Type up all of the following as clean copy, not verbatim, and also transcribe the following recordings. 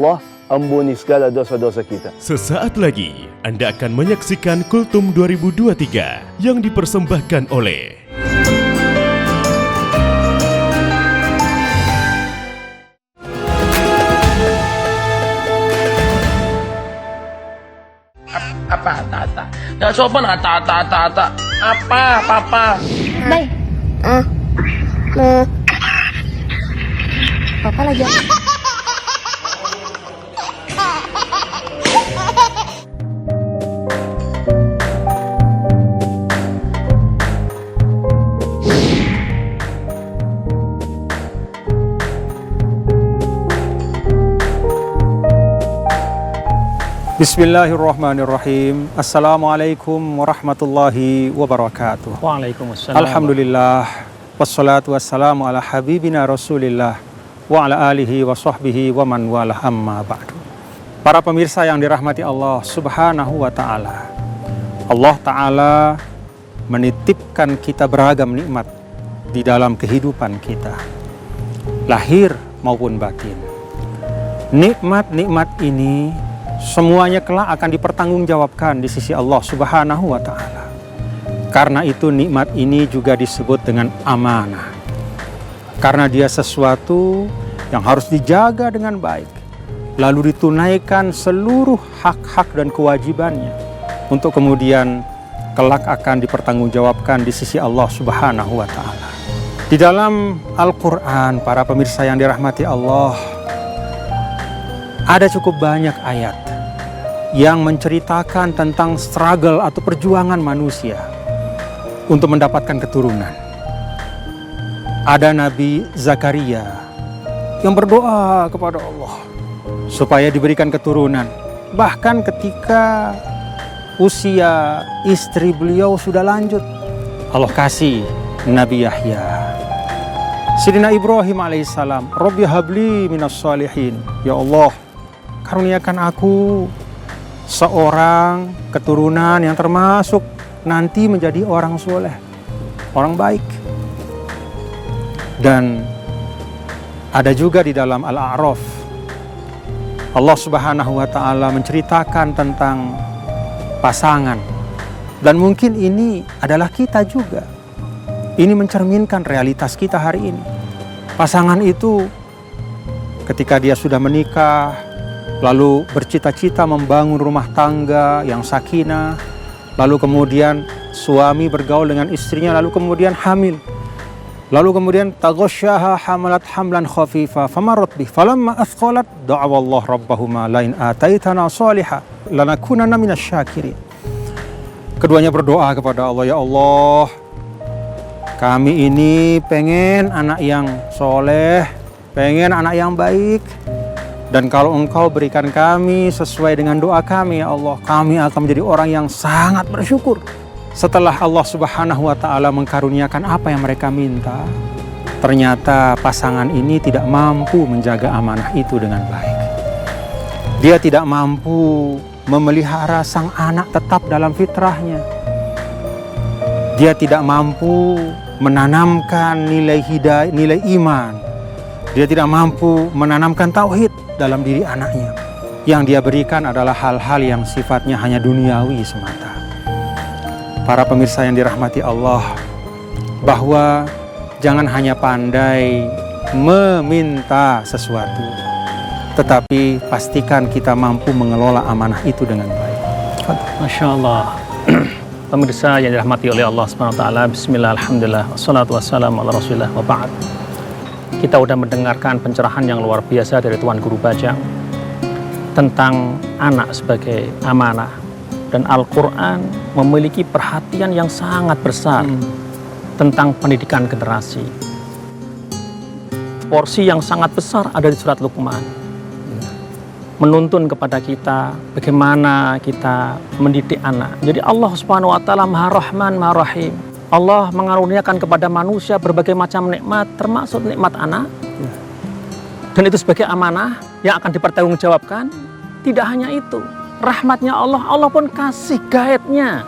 Allah ampuni segala dosa-dosa kita. Sesaat lagi Anda akan menyaksikan Kultum 2023 yang dipersembahkan oleh apa tata nggak sopan tata apa papa Bay, Papa lagi apa? Bismillahirrahmanirrahim. Assalamualaikum warahmatullahi wabarakatuh. Waalaikumsalam. Alhamdulillah. Wassalatu wassalamu ala habibina rasulillah wa ala alihi wa sahbihi wa man wala amma ba'du. Para pemirsa yang dirahmati Allah subhanahu wa ta'ala, Allah ta'ala menitipkan kita beragam nikmat di dalam kehidupan kita, lahir maupun batin. Nikmat-nikmat ini semuanya kelak akan dipertanggungjawabkan di sisi Allah subhanahu wa ta'ala. Karena itu nikmat ini juga disebut dengan amanah. Karena dia sesuatu yang harus dijaga dengan baik, lalu ditunaikan seluruh hak-hak dan kewajibannya, untuk kemudian kelak akan dipertanggungjawabkan di sisi Allah subhanahu wa ta'ala. Di dalam Al-Quran, para pemirsa yang dirahmati Allah, ada cukup banyak ayat yang menceritakan tentang struggle atau perjuangan manusia untuk mendapatkan keturunan. Ada Nabi Zakaria yang berdoa kepada Allah supaya diberikan keturunan. Bahkan ketika usia istri beliau sudah lanjut, Allah kasih Nabi Yahya. Sayyidina Ibrahim alaihissalam, Rabbi habli minas salihin. Ya Allah, karuniakan aku seorang keturunan yang termasuk nanti menjadi orang soleh, orang baik. Dan ada juga di dalam Al-A'raf, Allah subhanahu wa ta'ala menceritakan tentang pasangan. Dan mungkin ini adalah kita juga. Ini mencerminkan realitas kita hari ini. Pasangan itu ketika dia sudah menikah, lalu bercita-cita membangun rumah tangga yang sakinah, lalu kemudian suami bergaul dengan istrinya, lalu kemudian hamil, lalu kemudian taghasyaha hamalat hamlan khafifa famarrat bih falamma athqalat da'awallah rabbahuma lain ataitana salihah lanakunanna minasyakirin. Keduanya berdoa kepada Allah, ya Allah, kami ini pengen anak yang soleh, pengen anak yang baik. Dan kalau Engkau berikan kami sesuai dengan doa kami, ya Allah, kami akan menjadi orang yang sangat bersyukur. Setelah Allah subhanahu wa ta'ala mengkaruniakan apa yang mereka minta, ternyata pasangan ini tidak mampu menjaga amanah itu dengan baik. Dia tidak mampu memelihara sang anak tetap dalam fitrahnya. Dia tidak mampu menanamkan nilai hidayah, nilai iman. Dia tidak mampu menanamkan tauhid dalam diri anaknya. Yang dia berikan adalah hal-hal yang sifatnya hanya duniawi semata. Para pemirsa yang dirahmati Allah, bahwa jangan hanya pandai meminta sesuatu, tetapi pastikan kita mampu mengelola amanah itu dengan baik. Masya Allah. Pemirsa yang dirahmati oleh Allah SWT, bismillah, alhamdulillah, wassalatu wassalamu ala rasulillah, wa ba'd. Kita sudah mendengarkan pencerahan yang luar biasa dari Tuan Guru Bajang tentang anak sebagai amanah. Dan Al-Quran memiliki perhatian yang sangat besar tentang pendidikan generasi. Porsi yang sangat besar ada di surat Luqman, menuntun kepada kita bagaimana kita mendidik anak. Jadi Allah Subhanahu wa ta'ala Maha Rahman, Maha Rahim. Allah mengaruniakan kepada manusia berbagai macam nikmat, termasuk nikmat anak. Dan itu sebagai amanah yang akan dipertanggungjawabkan. Tidak hanya itu, rahmatnya Allah, Allah pun kasih guide-nya,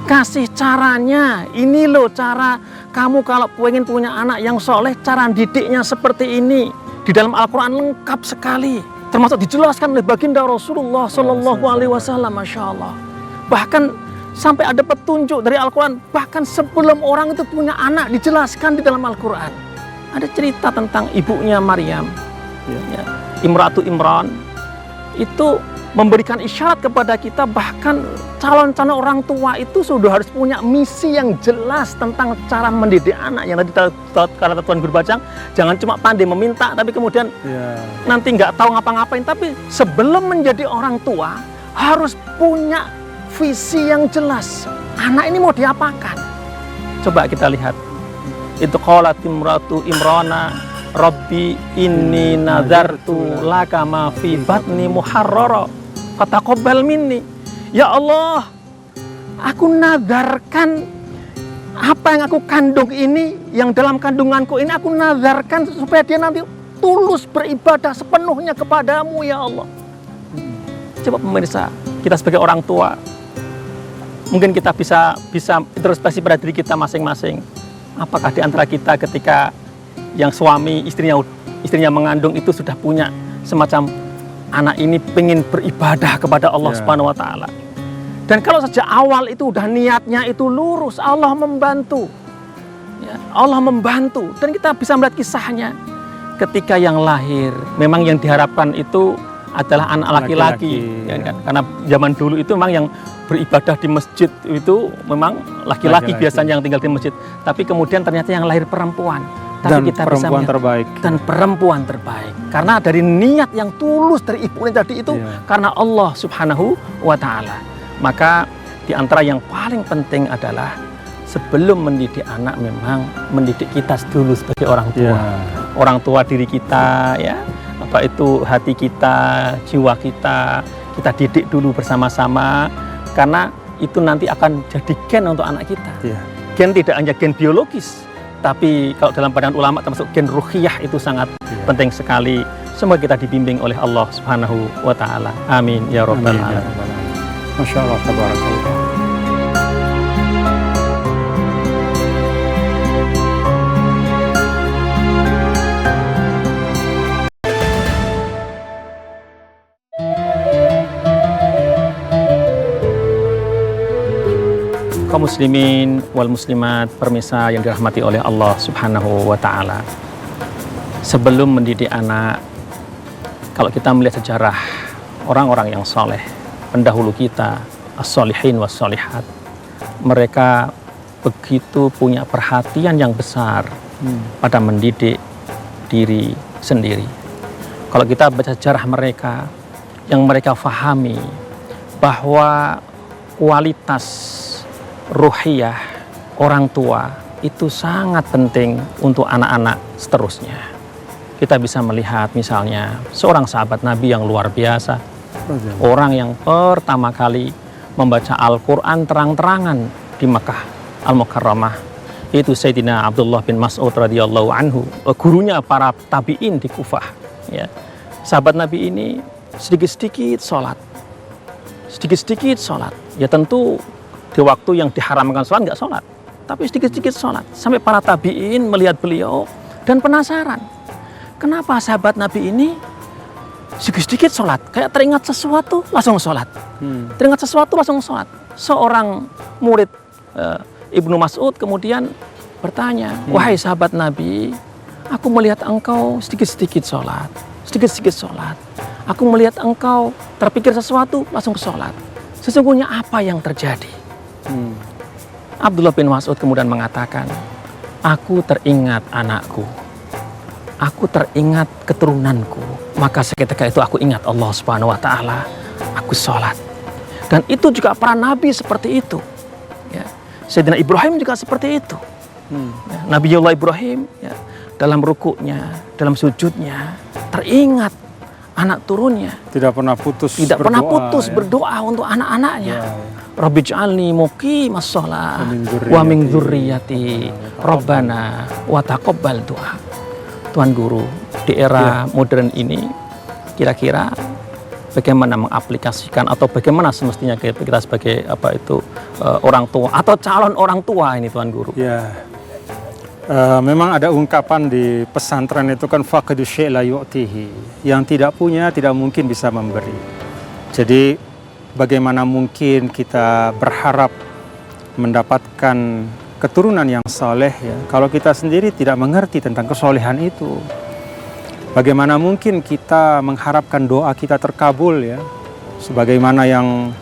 kasih caranya. Ini loh cara kamu kalau pengen punya anak yang soleh, cara didiknya seperti ini. Di dalam Al-Quran lengkap sekali. termasuk dijelaskan oleh baginda Rasulullah Shallallahu Alaihi Wasallam, masya Allah. Bahkan sampai ada petunjuk dari Al-Quran, bahkan sebelum orang itu punya anak dijelaskan di dalam Al-Quran. Ada cerita tentang ibunya Maryam, ya, Imratu Imran, itu memberikan isyarat kepada kita, bahkan calon-calon orang tua itu sudah harus punya misi yang jelas tentang cara mendidik anak. Yang tadi kata Tuan Guru Bajang, jangan cuma pandai meminta, tapi kemudian nanti nggak tahu ngapa-ngapain. Tapi sebelum menjadi orang tua, harus punya visi yang jelas. Anak ini mau diapakan? Coba kita lihat. Itu qalat imratu Imrana, Rabbi inni nadartu laka ma fi batni muharrara fataqabbal minni. Ya Allah, aku nadarkan apa yang aku kandung ini, yang dalam kandunganku ini aku nadarkan supaya dia nanti tulus beribadah sepenuhnya kepadamu ya Allah. Coba pemirsa, kita sebagai orang tua, mungkin kita bisa introspeksi pada diri kita masing-masing. Apakah di antara kita ketika yang suami istrinya mengandung itu sudah punya semacam anak ini pengen beribadah kepada Allah Subhanahu wa taala. Dan kalau sejak awal itu udah niatnya itu lurus, Allah membantu. Ya, Allah membantu dan kita bisa melihat kisahnya ketika yang lahir. Memang yang diharapkan itu adalah anak laki-laki, ya kan? Karena zaman dulu itu memang yang beribadah di masjid itu memang laki-laki biasanya yang tinggal di masjid. Tapi kemudian ternyata yang lahir perempuan. Tapi Dan kita perempuan bisa terbaik. Dan perempuan terbaik. Karena dari niat yang tulus dari ibunya tadi itu, karena Allah Subhanahu wa taala. Maka di antara yang paling penting adalah sebelum mendidik anak memang mendidik kita dulu sebagai orang tua. Orang tua diri kita, ya. Apa itu hati kita, jiwa kita didik dulu bersama-sama, karena itu nanti akan jadi gen untuk anak kita. Gen tidak hanya gen biologis, tapi kalau dalam pandangan ulama termasuk gen ruhiyah itu sangat penting sekali. Semoga kita dibimbing oleh Allah Subhanahu wa taala. Amin ya rabbal alamin. Masya Allah, tabarakallah. Kaum muslimin wal muslimat, permisa yang dirahmati oleh Allah Subhanahu wa taala. Sebelum mendidik anak, kalau kita melihat sejarah orang-orang yang soleh, pendahulu kita, as-solihin was-solihat, mereka begitu punya perhatian yang besar pada mendidik diri sendiri. Kalau kita baca sejarah mereka, yang mereka fahami bahwa kualitas ruhiyah orang tua itu sangat penting untuk anak-anak seterusnya. Kita bisa melihat misalnya seorang sahabat Nabi yang luar biasa, orang yang pertama kali membaca Al-Quran terang-terangan di Makkah Al-Mukarramah, yaitu Sayyidina Abdullah bin Mas'ud radhiyallahu anhu, gurunya para tabi'in di Kufah. Ya. Sahabat Nabi ini sedikit-sedikit sholat. Ya tentu di waktu yang diharamkan sholat nggak sholat, tapi sedikit-sedikit sholat. Sampai para tabi'in melihat beliau dan penasaran, kenapa sahabat Nabi ini sedikit-sedikit sholat, kayak teringat sesuatu langsung sholat. Teringat sesuatu langsung sholat. Seorang murid Ibnu Mas'ud kemudian bertanya, wahai sahabat Nabi, aku melihat engkau sedikit-sedikit sholat. Aku melihat engkau terpikir sesuatu langsung sholat. Sesungguhnya apa yang terjadi? Abdullah bin Mas'ud kemudian mengatakan, aku teringat anakku, aku teringat keturunanku, maka seketika itu aku ingat Allah Subhanahu wa taala, aku sholat. Dan itu juga para nabi seperti itu, ya. Sayyidina Ibrahim juga seperti itu. Ya, Nabiullah Ibrahim, ya, dalam rukuknya, dalam sujudnya teringat anak turunnya, tidak pernah putus berdoa untuk anak-anaknya. Rabbi'jalni muqimas shalah wa min dzurriyyati Rabbana wa taqabbal du'a. Tuan Guru, di era modern ini kira-kira bagaimana mengaplikasikan atau bagaimana semestinya kita sebagai orang tua atau calon orang tua ini, Tuan Guru? Ya, Memang ada ungkapan di pesantren itu kan faqidu syai' la yu'tihi. Yang tidak punya tidak mungkin bisa memberi. Jadi bagaimana mungkin kita berharap mendapatkan keturunan yang saleh ya, kalau kita sendiri tidak mengerti tentang kesolehan itu. Bagaimana mungkin kita mengharapkan doa kita terkabul ya, sebagaimana yang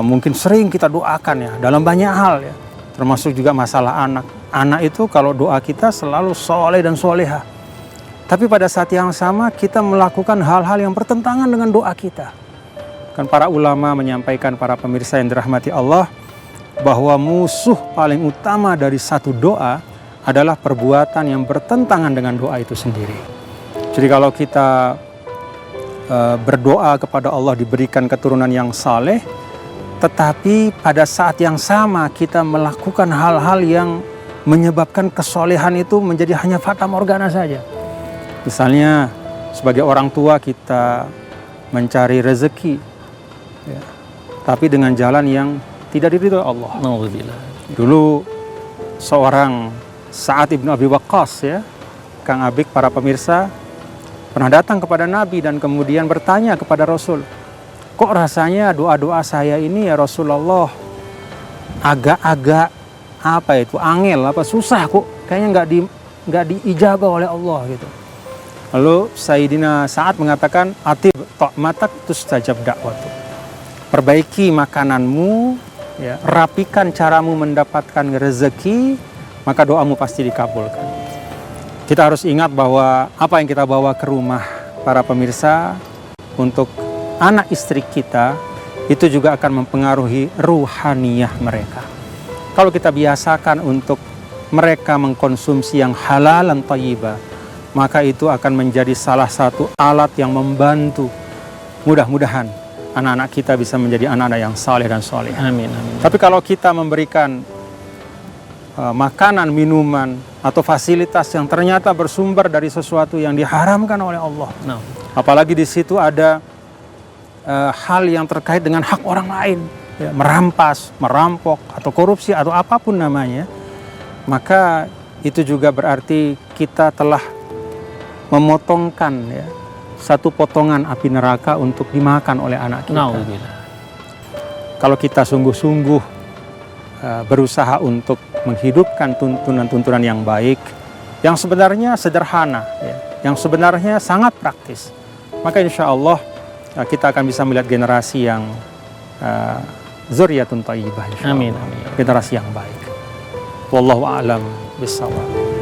mungkin sering kita doakan ya dalam banyak hal ya, termasuk juga masalah anak. Anak itu kalau doa kita selalu soleh dan soleha. Tapi pada saat yang sama kita melakukan hal-hal yang bertentangan dengan doa kita. Kan para ulama menyampaikan, para pemirsa yang dirahmati Allah, bahwa musuh paling utama dari satu doa adalah perbuatan yang bertentangan dengan doa itu sendiri. Jadi kalau kita berdoa kepada Allah diberikan keturunan yang saleh, tetapi pada saat yang sama kita melakukan hal-hal yang menyebabkan kesolehan itu menjadi hanya fata morgana saja. Misalnya sebagai orang tua kita mencari rezeki ya, tapi dengan jalan yang tidak diridhoi Allah. Dulu seorang Sa'ad ibn Abi Waqqas ya, Kang Abik, para pemirsa, pernah datang kepada Nabi dan kemudian bertanya kepada Rasul, kok rasanya doa-doa saya ini ya Rasulullah agak-agak apa itu angel, apa susah kok, kayaknya nggak diijabah oleh Allah gitu. Lalu Sayyidina Sa'ad mengatakan, atib ta'matak tustajab da'watu. Perbaiki makananmu, ya, rapikan caramu mendapatkan rezeki, maka doamu pasti dikabulkan. Kita harus ingat bahwa apa yang kita bawa ke rumah, para pemirsa, untuk anak istri kita, itu juga akan mempengaruhi ruhaniyah mereka. Kalau kita biasakan untuk mereka mengkonsumsi yang halal dan thayyibah, maka itu akan menjadi salah satu alat yang membantu. Mudah-mudahan anak-anak kita bisa menjadi anak-anak yang saleh dan soleh. Amin, amin. Tapi kalau kita memberikan makanan, minuman, atau fasilitas yang ternyata bersumber dari sesuatu yang diharamkan oleh Allah, apalagi di situ ada hal yang terkait dengan hak orang lain, ya, merampas, merampok, atau korupsi, atau apapun namanya, maka itu juga berarti kita telah memotongkan ya, satu potongan api neraka untuk dimakan oleh anak kita. Kalau kita sungguh-sungguh berusaha untuk menghidupkan tuntunan-tuntunan yang baik, yang sebenarnya sederhana, ya, yang sebenarnya sangat praktis, maka insya Allah kita akan bisa melihat generasi yang zuriyatun thayyibah. Amin, amin. Generasi yang baik. Wallahu a'lam bishawab.